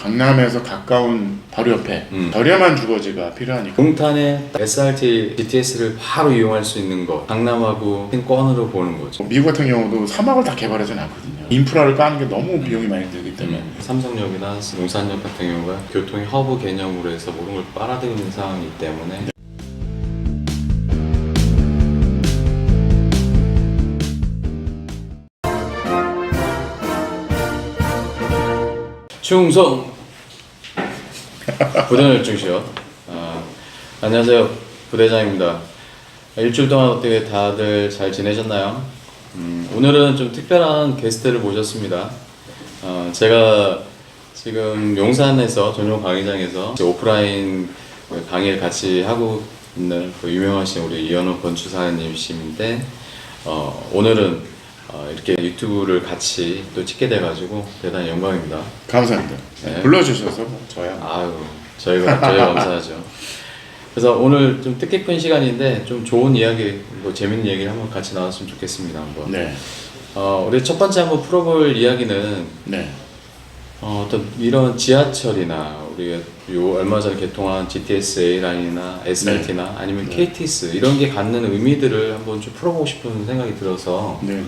강남에서 가까운 바로 옆에 저렴한 주거지가 필요하니까 동탄에 SRT, GTS를 바로 이용할 수 있는 거 강남하고 건으로 보는 거죠. 미국 같은 경우도 사막을 다 개발하진 않거든요. 인프라를 까는 게 너무 비용이 많이 들기 때문에 삼성역이나 용산역 같은 경우가 교통의 허브 개념으로 해서 모든 걸 빨아들이는 상황이기 때문에 충성! 부대열중시요. 안녕하세요, 부대장입니다. 일주일 동안 어떻게 다들 잘 지내셨나요? 오늘은 좀 특별한 게스트를 모셨습니다. 제가 지금 용산에서 전용 강의장에서 오프라인 강의를 같이 하고 있는 그 유명하신 우리 이현호 건축사님이신데 오늘은 이렇게 유튜브를 같이 또 찍게 돼가지고 대단히 영광입니다. 감사합니다. 네. 불러주셔서 저야. 아유, 저희가 감사하죠. 그래서 오늘 좀 뜻깊은 시간인데 좀 좋은 이야기, 뭐 재밌는 얘기를 한번 같이 나눴으면 좋겠습니다. 한번. 네. 우리 첫 번째 한번 풀어볼 이야기는 네. 어떤 이런 지하철이나 우리가 요 얼마 전에 개통한 GTS A라인이나 SRT나 아니면 네. KTX 이런 게 갖는 의미들을 한번 좀 풀어보고 싶은 생각이 들어서 네.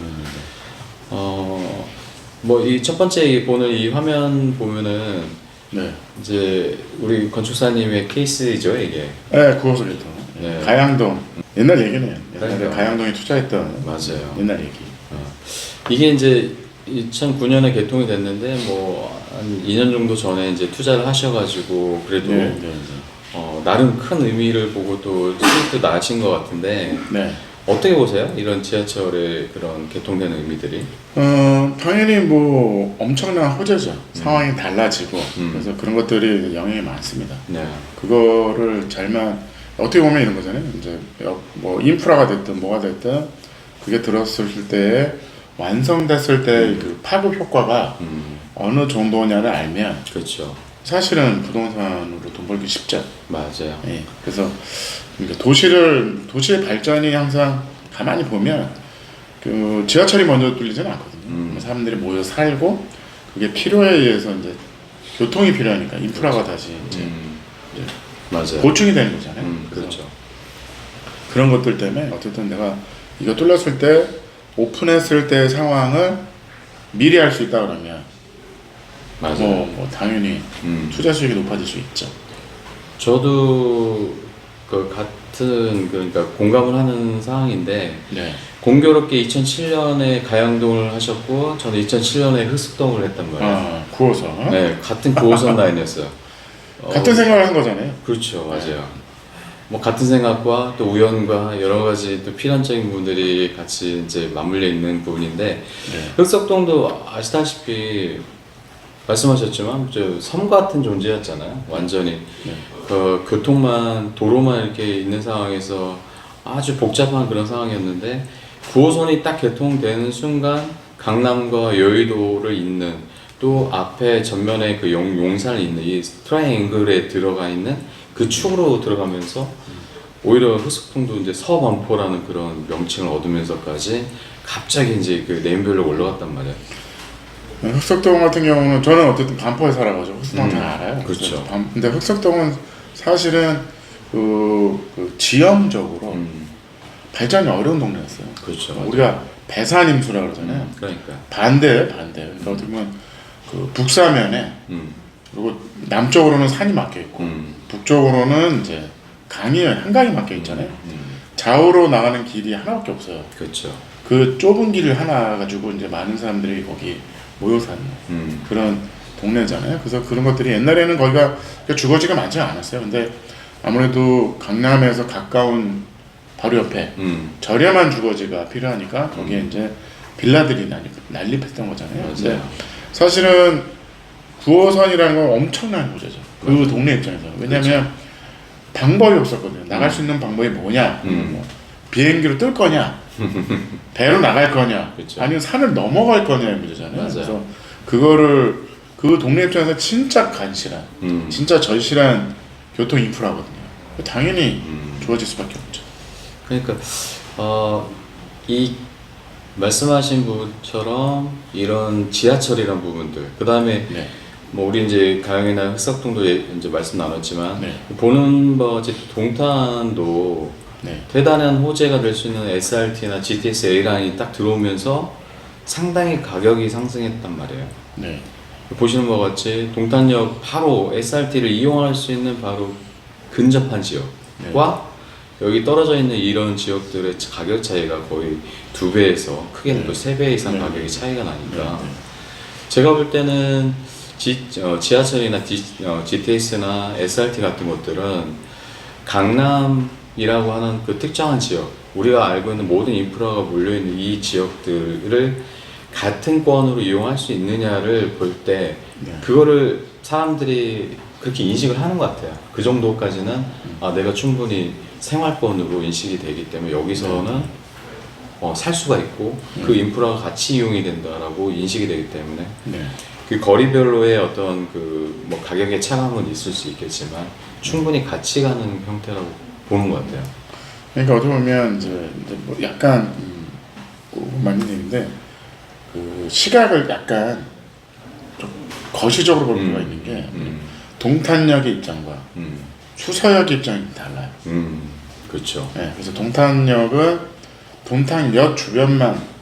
뭐 이 첫 번째 보는 이 화면 보면은 네. 이제 우리 건축사님의 케이스죠 이게. 네, 구호소개통. 네. 가양동. 옛날 얘기네요. 옛날에 그러니까. 가양동에 투자했던 맞아요. 옛날 얘기. 이게 이제 2009년에 개통이 됐는데 뭐 한 2년 정도 전에 이제 투자를 하셔가지고 그래도 네. 나름 큰 의미를 보고 또 수익도 나신 것 같은데 네. 어떻게 보세요? 이런 지하철의 그런 개통되는 의미들이? 당연히 뭐 엄청난 호재죠. 상황이 달라지고 그래서 그런 것들이 영향이 많습니다. 네. 그거를 잘만 어떻게 보면 이런 거잖아요. 이제 뭐 인프라가 됐든 뭐가 됐든 그게 들었을 때 완성됐을 때 그 파급 효과가 어느 정도냐를 알면 그렇죠. 사실은 부동산으로 돈 벌기 쉽죠. 맞아요. 예. 그래서 그러니까 도시의 발전이 항상 가만히 보면 그 지하철이 먼저 뚫리지는 않거든요. 사람들이 모여 살고 그게 필요에 의해서 이제 교통이 필요하니까 인프라가 다시 이제 맞아요. 보충이 되는 거잖아요. 그렇죠. 그런 것들 때문에 어쨌든 내가 이거 뚫렸을 때 오픈했을 때 상황을 미리 할 수 있다 그러면 맞아요. 뭐 당연히 투자 수익이 높아질 수 있죠. 저도 그 같은 그러니까 공감을 하는 상황인데 네. 공교롭게 2007년에 가양동을 하셨고 저는 2007년에 흑석동을 했단 말이에요. 9호선. 네, 같은 9호선 라인이었어요. 같은 생각을 한 거잖아요. 그렇죠, 맞아요. 뭐 같은 생각과 또 우연과 여러 가지 또 필연적인 부분들이 같이 이제 맞물려 있는 부분인데 네. 흑석동도 아시다시피 말씀하셨지만 섬 같은 존재였잖아요. 완전히 네. 그 교통만 도로만 이렇게 있는 상황에서 아주 복잡한 그런 상황이었는데 9호선이 딱 개통되는 순간 강남과 여의도를 잇는 또 앞에 전면에 그 용산이 있는 이 트라이앵글에 들어가 있는 그 축으로 들어가면서 오히려 흑석동도 이제 서반포라는 그런 명칭을 얻으면서까지 갑자기 이제 그 네임밸류가 올라갔단 말이에요. 흑석동 같은 경우는 저는 어쨌든 반포에 살아가지고 흑석동 잘 알아요. 그렇죠. 근데 흑석동은 사실은 그 지형적으로 발전이 어려운 동네였어요. 그렇죠. 맞아요. 우리가 배산임수라 그러잖아요. 그러니까. 반대예요, 반대. 그러니까 어떻게 보면 그 북사면에 그리고 남쪽으로는 산이 막혀 있고 북쪽으로는 이제 강이 한강이 막혀 있잖아요. 좌우로 나가는 길이 하나밖에 없어요. 그렇죠. 그 좁은 길을 하나 가지고 이제 많은 사람들이 거기 모여 사는 그런 동네잖아요. 그래서 그런 것들이 옛날에는 거기가 주거지가 많지 않았어요. 근데 아무래도 강남에서 가까운 바로 옆에 저렴한 주거지가 필요하니까 거기에 이제 빌라들이 난립했던 거잖아요. 맞아요. 근데 사실은 9호선이라는 건 엄청난 호재죠. 그 맞아요. 동네 입장에서. 왜냐하면 방법이 없었거든요. 나갈 수 있는 방법이 뭐냐? 뭐 비행기로 뜰 거냐? 배로 나갈 거냐? 그쵸. 아니면 산을 넘어갈 거냐의 문제잖아요. 맞아요. 그래서 그거를 그 동네 입장에서 진짜 간실한, 진짜 절실한 교통 인프라거든요. 당연히 좋아질 수밖에 없죠. 그러니까 이 말씀하신 부분처럼 이런 지하철이란 부분들, 그 다음에 네. 뭐 우리 이제 가영이나 흑석동도 이제 말씀 나눴지만 네. 보는 바와 같이 동탄도 네. 대단한 호재가 될 수 있는 SRT나 GTS A 라인이 딱 들어오면서 상당히 가격이 상승했단 말이에요. 네. 보시는 바와 같이 동탄역 바로 SRT를 이용할 수 있는 바로 근접한 지역과 여기 떨어져 있는 이런 지역들의 가격 차이가 거의 2배에서 크게는 또 3배 이상 가격이 차이가 나니까 제가 볼 때는 지하철이나 GTS나 SRT 같은 것들은 강남이라고 하는 그 특정한 지역, 우리가 알고 있는 모든 인프라가 몰려있는 이 지역들을 같은 권으로 이용할 수 있느냐를 볼 때 그거를 사람들이 그렇게 인식을 하는 것 같아요. 그 정도까지는 내가 충분히 생활권으로 인식이 되기 때문에 여기서는 살 수가 있고 그 인프라가 같이 이용이 된다라고 인식이 되기 때문에 그 거리별로의 어떤 그 뭐 가격의 차감은 있을 수 있겠지만 충분히 같이 가는 형태라고 보는 것 같아요. 그러니까 어떻게 보면 이제 뭐 약간 맞는 얘기인데 그 시각을 약간 좀 거시적으로 볼 필요가 있는 게 동탄역의 입장과 수서역의 입장이 달라요. 그렇죠. 네, 그래서 동탄역은 동탄역 주변만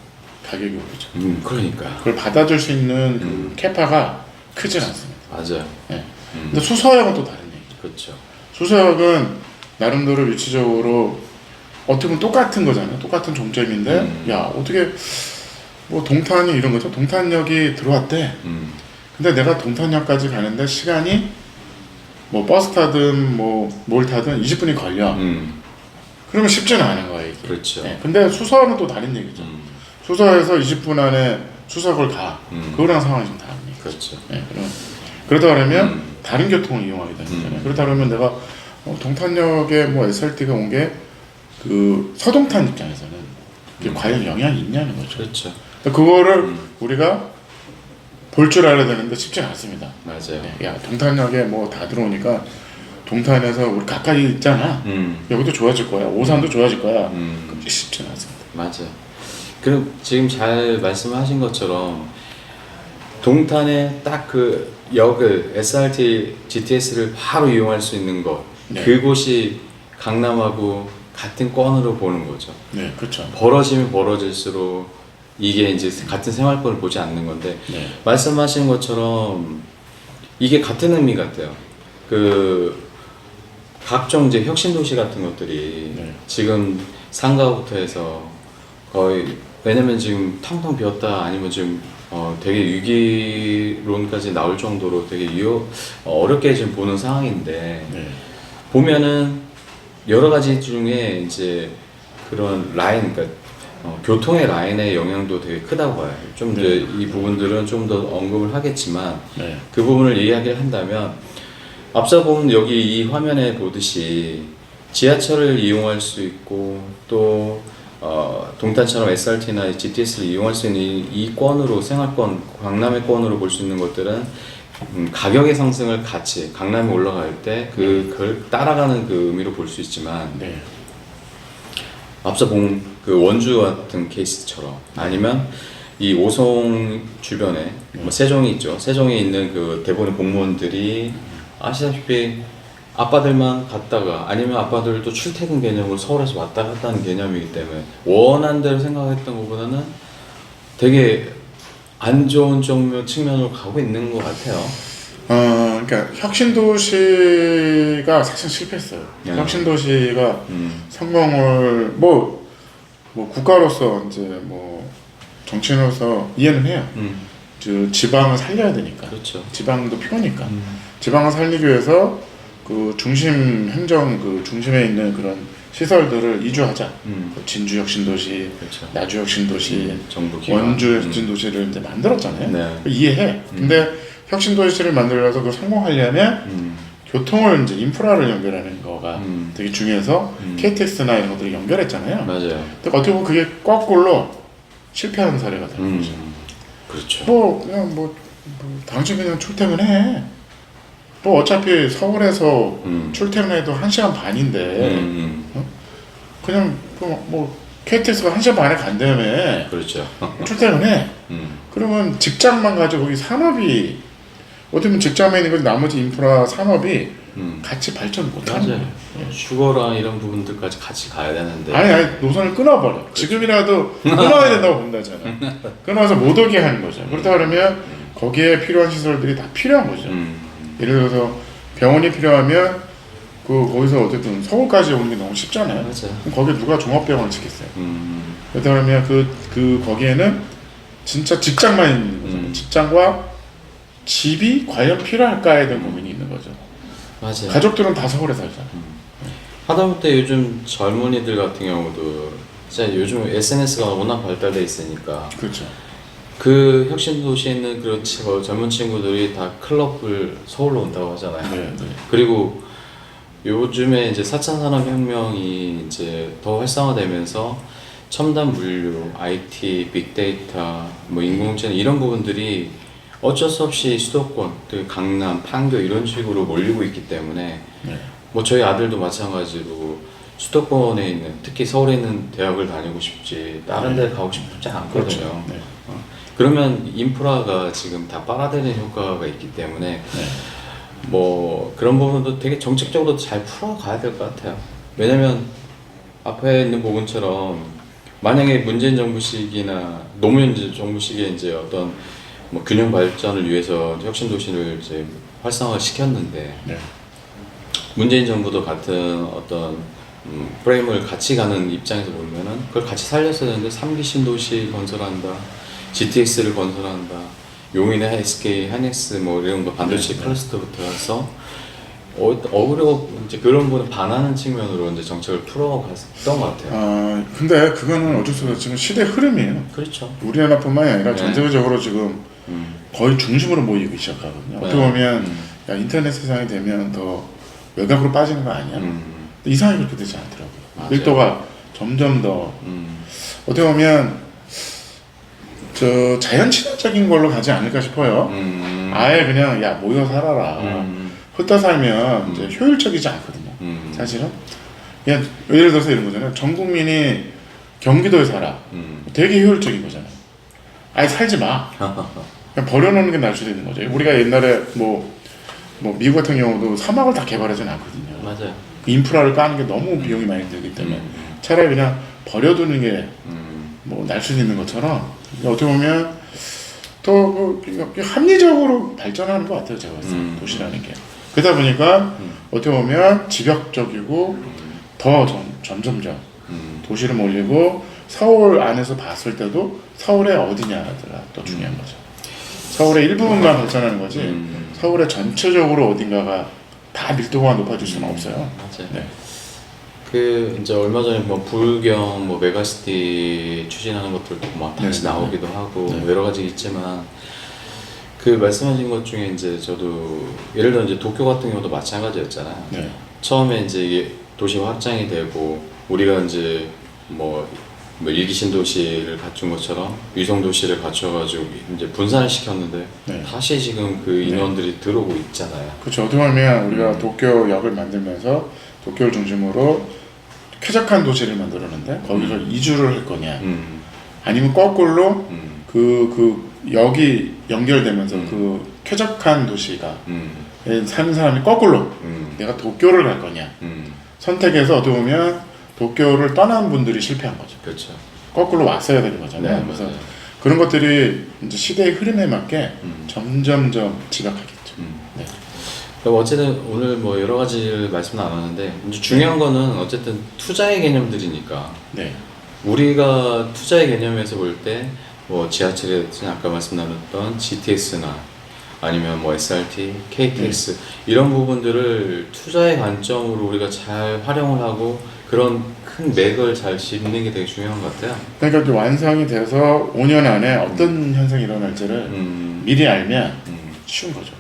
가격이 오르죠. 그러니까. 그걸 받아줄 수 있는 그 캐파가 크진 않습니다. 맞아요. 네. 근데 수서역은 또 다른 얘기죠. 그렇죠. 수서역은 나름대로 위치적으로 어떻게 보면 똑같은 거잖아요. 똑같은 종점인데, 야 어떻게 뭐 동탄이 이런 거죠. 동탄역이 들어왔대. 근데 내가 동탄역까지 가는데 시간이 뭐 버스 타든 뭐 뭘 타든 20분이 걸려. 그러면 쉽지는 않은 거예요. 이게. 그렇죠. 네. 근데 수서는 또 다른 얘기죠. 수서에서 20분 안에 수서역을 가. 그거랑 상황이 좀 다른 얘기죠. 그렇죠. 네. 그러다 그러면 다른 교통을 이용하게 되는 거잖아요. 그러다 그러면 내가 동탄역에 뭐 SRT가 온 게 그 서동탄 입장에서는 그게 과연 영향이 있냐는 거죠. 그렇죠. 그거를 우리가 볼 줄 알아야 되는데 쉽지 않습니다. 맞아요. 네. 야 동탄역에 뭐 다 들어오니까 동탄에서 우리 가까이 있잖아. 여기도 좋아질 거야. 오산도 좋아질 거야. 그게 쉽지 않습니다. 맞아요. 그럼 지금 잘 말씀하신 것처럼 동탄에 딱 그 역을 SRT, GTS를 바로 이용할 수 있는 것, 그곳이 강남하고 같은 권으로 보는 거죠. 네, 그렇죠. 벌어지면 벌어질수록 이게 이제 같은 생활권을 보지 않는 건데 말씀하신 것처럼 이게 같은 의미 같아요. 그 각종 이제 혁신 도시 같은 것들이 지금 상가부터 해서 거의 왜냐면 지금 텅텅 비었다 아니면 지금 되게 위기론까지 나올 정도로 되게 어렵게 지금 보는 상황인데 보면은 여러 가지 중에 이제 그런 라인, 그러니까 교통의 라인의 영향도 되게 크다고 봐요. 좀 이제 이 부분들은 좀 더 언급을 하겠지만 그 부분을 이야기를 한다면 앞서 보면 여기 이 화면에 보듯이 지하철을 이용할 수 있고 또 동탄처럼 SRT나 GTS를 이용할 수 있는 이 권으로 생활권, 강남의 권으로 볼 수 있는 것들은 가격의 상승을 같이 강남에 올라갈 때 그걸 따라가는 그 의미로 볼 수 있지만 앞서 본 그 원주 같은 케이스처럼 아니면 이 오송 주변에 뭐 세종이 있죠. 세종에 있는 그 대부분의 공무원들이 아시다시피 아빠들만 갔다가 아니면 아빠들도 출퇴근 개념으로 서울에서 왔다 갔다 하는 개념이기 때문에 원한 대로 생각했던 것보다는 되게 안 좋은 측면으로 가고 있는 것 같아요. 그러니까 혁신도시가 사실 실패했어요. 혁신도시가 성공을 뭐 국가로서 이제 뭐 정치인으로서 이해는 해요. 지방을 살려야 되니까. 그렇죠. 지방도 필요니까. 지방을 살리기 위해서 그 중심 행정 그 중심에 있는 그런 시설들을 이주하자. 진주 혁신도시, 그렇죠. 나주 혁신도시, 정부기관, 원주 혁신도시를 이제 만들었잖아요. 네. 이해해. 근데 혁신도시를 만들어서 그걸 성공하려면 교통을 이제 인프라를 연결하는 거가 되게 중요해서 KTX나 이런 것들을 연결했잖아요. 맞아요. 근데 어떻게 보면 그게 거꾸로 실패하는 사례가 되는 거죠. 그렇죠. 그냥 당신 그냥 출퇴근해. 뭐 어차피 서울에서 출퇴근해도 1시간 반인데 그냥 뭐 KTX가 1시간 반에 간다며. 그렇죠. 출퇴근해. 그러면 직장만 가지고 거기 산업이 어떻게 보면 직장만 있는 거지 나머지 인프라 산업이 같이 발전 못하는 맞아요. 거예요. 주거랑 이런 부분들까지 같이 가야 되는데. 아니 노선을 끊어버려. 지금이라도 끊어야 된다고 본다잖아. 끊어서 못 오게 하는 거죠. 그렇다 그러면 거기에 필요한 시설들이 다 필요한 거죠. 예를 들어서 병원이 필요하면 거기서 어쨌든 서울까지 오는 게 너무 쉽잖아요. 맞아요. 그럼 거기에 누가 종합병원을 짓겠어요. 그렇다 그러면 거기에는 진짜 직장만 있는 거잖아요. 직장과 집이 과연 필요할까에 대한 고민이 있는 거죠. 맞아요. 가족들은 다 서울에 살잖아요. 하다못해 요즘 젊은이들 같은 경우도 진짜 요즘 SNS가 워낙 발달돼 있으니까 그렇죠. 그 혁신 도시에 있는 그 젊은 친구들이 다 클럽을 서울로 온다고 하잖아요. 네. 그리고 요즘에 이제 4차 산업혁명이 이제 더 활성화되면서 첨단 물류, IT, 빅데이터, 뭐 인공지능 이런 부분들이 어쩔 수 없이 수도권, 또 강남, 판교 이런 식으로 몰리고 있기 때문에 네. 뭐 저희 아들도 마찬가지로 수도권에 있는 특히 서울에 있는 대학을 다니고 싶지 다른 데 가고 싶지 않거든요. 그렇죠. 네. 그러면 인프라가 지금 다 빨아들이는 효과가 있기 때문에 뭐 그런 부분도 되게 정책적으로 잘 풀어가야 될 것 같아요. 왜냐면 앞에 있는 부분처럼 만약에 문재인 정부 시기나 노무현 정부 시기에 이제 어떤 뭐 균형 발전을 위해서 혁신 도시를 이제 활성화 시켰는데 네. 문재인 정부도 같은 어떤 프레임을 같이 가는 입장에서 보면은 그걸 같이 살렸어야 되는데 3기 신도시 건설한다, GTX를 건설한다, 용인의 SK 하이닉스 뭐 이런 거 반도체 클러스터부터 해서 어그리고 이제 그런 부분 반하는 측면으로 이제 정책을 풀어갔던 것 같아요. 근데 그거는 어쩔 수 없어. 지금 시대 흐름이에요. 그렇죠. 우리나라뿐만이 아니라 네. 전 세계적으로 지금 거의 중심으로 모이기 시작하거든요. 어떻게 보면 야, 인터넷 세상이 되면 더 외곽으로 빠지는 거 아니야? 근데 이상하게 그렇게 되지 않더라고요. 맞아요. 밀도가 점점 더 어떻게 보면 자연 친화적인 걸로 가지 않을까 싶어요. 아예 그냥 야 모여 살아라. 흩어 살면 이제 효율적이지 않거든요. 사실은 그냥 예를 들어서 이런 거잖아요. 전 국민이 경기도에 살아. 되게 효율적인 거잖아요. 아예 살지 마. 그냥 버려놓는 게 나을 수도 있는 거죠. 우리가 옛날에 뭐 미국 같은 경우도 사막을 다 개발하진 않거든요. 맞아요. 인프라를 까는 게 너무 비용이 많이 들기 때문에 차라리 그냥 버려두는 게 뭐 날 수도 있는 것처럼 어떻게 보면 또 합리적으로 발전하는 것 같아요. 제가 봤을 때 도시라는 게 그러다 보니까 어떻게 보면 집약적이고 더 점점점 도시를 몰리고 서울 안에서 봤을 때도 서울의 어디냐가 또 중요한 거죠. 서울의 일부분만 발전하는 거지 서울의 전체적으로 어딘가가 다 밀도가 높아질 수는 없어요. 맞아요. 네. 그 이제 얼마 전에 뭐 불경 뭐 메가시티 추진하는 것들도 막 다시 나오기도 하고 뭐 여러 가지 있지만 그 말씀하신 것 중에 이제 저도 예를 들어 이제 도쿄 같은 경우도 마찬가지였잖아요. 네. 처음에 이제 이게 도시 확장이 되고 우리가 이제 뭐 일기 신도시를 갖춘 것처럼 위성 도시를 갖춰가지고 이제 분산을 시켰는데 다시 지금 그 인원들이 들어오고 있잖아요. 그렇죠. 어떻게 보면 우리가 도쿄역을 만들면서 도쿄를 중심으로 쾌적한 도시를 만들었는데 거기서 이주를 할 거냐 아니면 거꾸로 그 역이 연결되면서 그 쾌적한 도시가 사는 사람이 거꾸로 내가 도쿄를 갈 거냐 선택해서 어떻게 보면 도쿄를 떠난 분들이 실패한 거죠. 그렇죠. 거꾸로 왔어야 되는 거잖아요. 그래서 그런 것들이 이제 시대의 흐름에 맞게 점점점 지각하겠죠. 네. 어쨌든 오늘 뭐 여러 가지를 말씀 나눴는데 이제 중요한 거는 어쨌든 투자의 개념들이니까 우리가 투자의 개념에서 볼 때 뭐 지하철이든 아까 말씀 나눴던 GTX나 아니면 뭐 SRT, KTX 이런 부분들을 투자의 관점으로 우리가 잘 활용을 하고 그런 큰 맥을 잘 짚는 게 되게 중요한 것 같아요. 그러니까 이제 완성이 돼서 5년 안에 어떤 현상이 일어날지를 미리 알면 쉬운 거죠.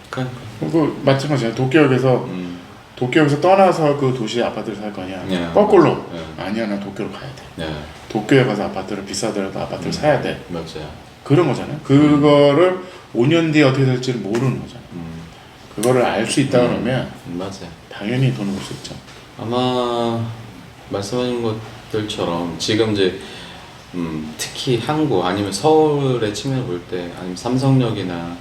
그리고 마찬가지예요. 도쿄역에서 떠나서 그 도시의 아파트를 살 거냐 거꾸로 아니야 나 도쿄로 가야 돼. 도쿄에 가서 아파트를 비싸더라도 아파트를 사야 돼. 맞아요. 그런 거잖아요. 그거를 5년 뒤에 어떻게 될지를 모르는 거잖아요. 그거를 알 수 있다 그러면 맞아요. 당연히 돈을 벌 수 있죠. 아마 말씀하신 것들처럼 지금 이제 특히 항구 아니면 서울의 측면을 볼 때 아니면 삼성역이나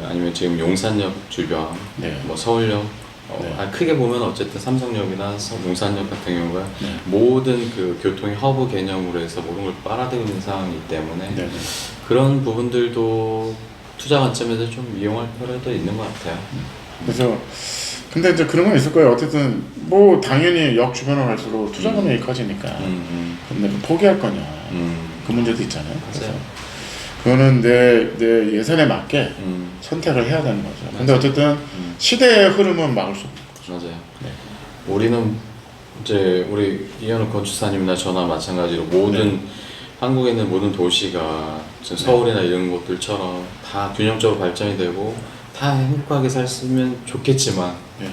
아니면 지금 용산역 주변, 네. 뭐 서울역, 네. 크게 보면 어쨌든 삼성역이나 용산역 같은 경우가 네. 모든 그 교통의 허브 개념으로 해서 모든 걸 빨아들이는 상황이기 때문에 네. 그런 부분들도 투자 관점에서 좀 이용할 필요도 있는 것 같아요. 그래서 근데 이제 그런 건 있을 거예요. 어쨌든 뭐 당연히 역 주변으로 갈수록 투자 금액이 커지니까. 근데 포기할 거냐 그 문제도 있잖아요. 그래서 맞아요. 그거는 내 예산에 맞게 선택을 해야 되는 거죠. 근데 맞아요. 어쨌든 시대의 흐름은 막을 수 없는 거죠. 맞아요. 네. 우리는 이제 우리 이현우 건축사님이나 저나 마찬가지로 모든 한국에 있는 모든 도시가 지금 서울이나 이런 곳들처럼 다 균형적으로 발전이 되고 다 행복하게 살았으면 좋겠지만 네.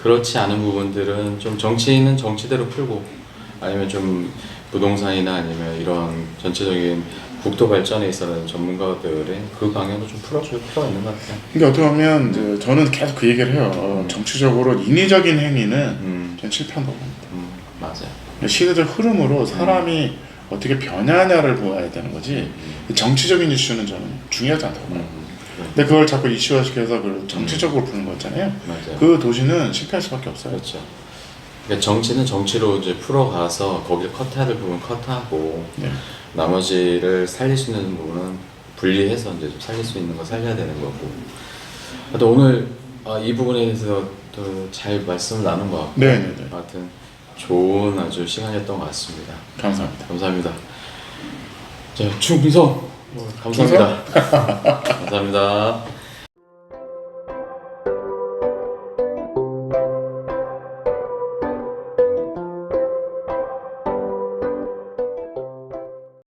그렇지 않은 부분들은 좀 정치인은 정치대로 풀고 아니면 좀 부동산이나 아니면 이런 전체적인 국토 발전에 있어서 전문가들의 그 방향도 좀 풀어줄 필요가 있는 것 같아요. 그러니까 어떻게 보면 이제 저는 계속 그 얘기를 해요. 정치적으로 인위적인 행위는 전 실패한다고 봅니다. 맞아요. 시대적 흐름으로 사람이 어떻게 변하냐를 보아야 되는 거지 정치적인 이슈는 저는 중요하지 않다고 봐요. 근데 그걸 자꾸 이슈화시켜서 그걸 정치적으로 푸는 거잖아요. 맞아요. 그 도시는 실패할 수밖에 없어요. 그렇죠. 그러니까 정치는 정치로 이제 풀어가서 거기를 컷해야 될 부분 컷하고 네. 나머지를 살릴 수 있는 부분은 분리해서 이제 좀 살릴 수 있는 거 살려야 되는 거고. 또 오늘 이 부분에 대해서 또 잘 말씀을 나눈 것 같고. 네네네. 하여튼 좋은 아주 시간이었던 것 같습니다. 감사합니다. 감사합니다. 자, 충성 감사합니다. 감사합니다.